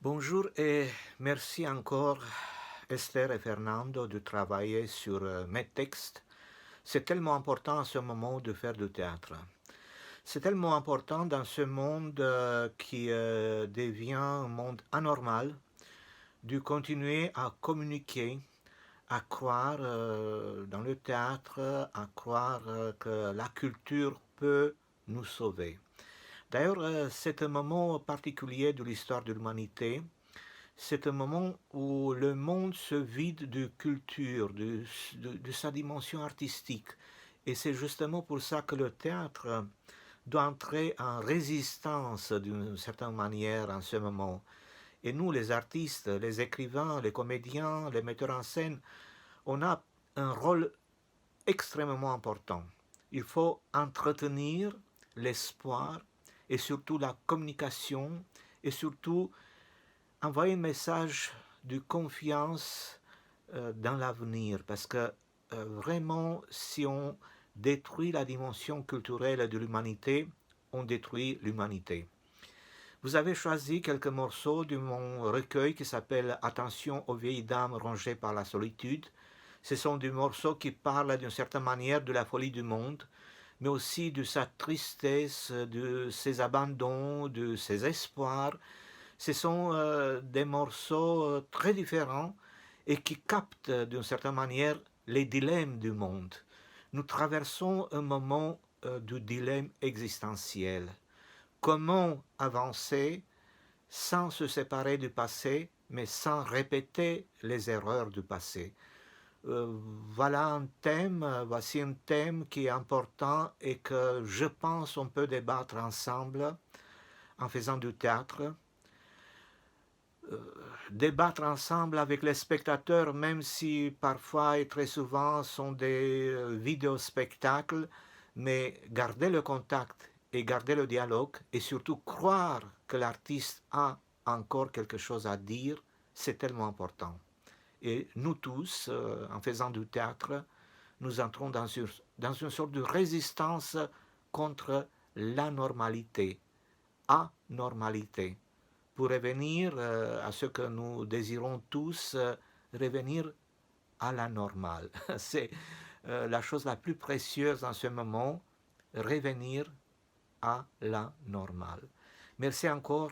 Bonjour et merci encore Esther et Fernando de travailler sur mes textes. C'est tellement important en ce moment de faire du théâtre. C'est tellement important dans ce monde qui devient un monde anormal de continuer à communiquer, à croire dans le théâtre, à croire que la culture peut nous sauver. D'ailleurs, c'est un moment particulier de l'histoire de l'humanité. C'est un moment où le monde se vide de culture, de sa dimension artistique. Et c'est justement pour ça que le théâtre doit entrer en résistance d'une certaine manière en ce moment. Et nous, les artistes, les écrivains, les comédiens, les metteurs en scène, on a un rôle extrêmement important. Il faut entretenir l'espoir et surtout la communication et surtout envoyer un message de confiance dans l'avenir parce que vraiment si on détruit la dimension culturelle de l'humanité, on détruit l'humanité. Vous avez choisi quelques morceaux de mon recueil qui s'appelle Attention aux vieilles dames rongées par la solitude. Ce sont des morceaux qui parlent d'une certaine manière de la folie du monde, mais aussi de sa tristesse, de ses abandons, de ses espoirs. Ce sont des morceaux très différents et qui captent d'une certaine manière les dilemmes du monde. Nous traversons un moment de dilemme existentiel. Comment avancer sans se séparer du passé, mais sans répéter les erreurs du passé? Voilà un thème, voici un thème qui est important et que je pense on peut débattre ensemble en faisant du théâtre, débattre ensemble avec les spectateurs, même si parfois et très souvent sont des vidéospectacles, mais garder le contact et garder le dialogue et surtout croire que l'artiste a encore quelque chose à dire, c'est tellement important. Et nous tous, en faisant du théâtre, nous entrons dans une sorte de résistance contre l'anormalité, anormalité, pour revenir à ce que nous désirons tous, revenir à la normale. C'est la chose la plus précieuse en ce moment, revenir à la normale. Merci encore,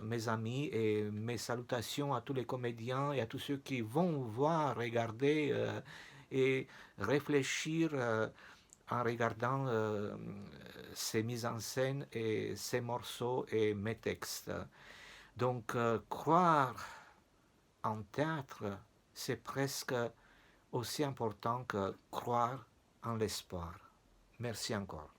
mes amis, et mes salutations à tous les comédiens et à tous ceux qui vont voir, regarder et réfléchir en regardant ces mises en scène et ces morceaux et mes textes. Donc, croire en théâtre, c'est presque aussi important que croire en l'espoir. Merci encore.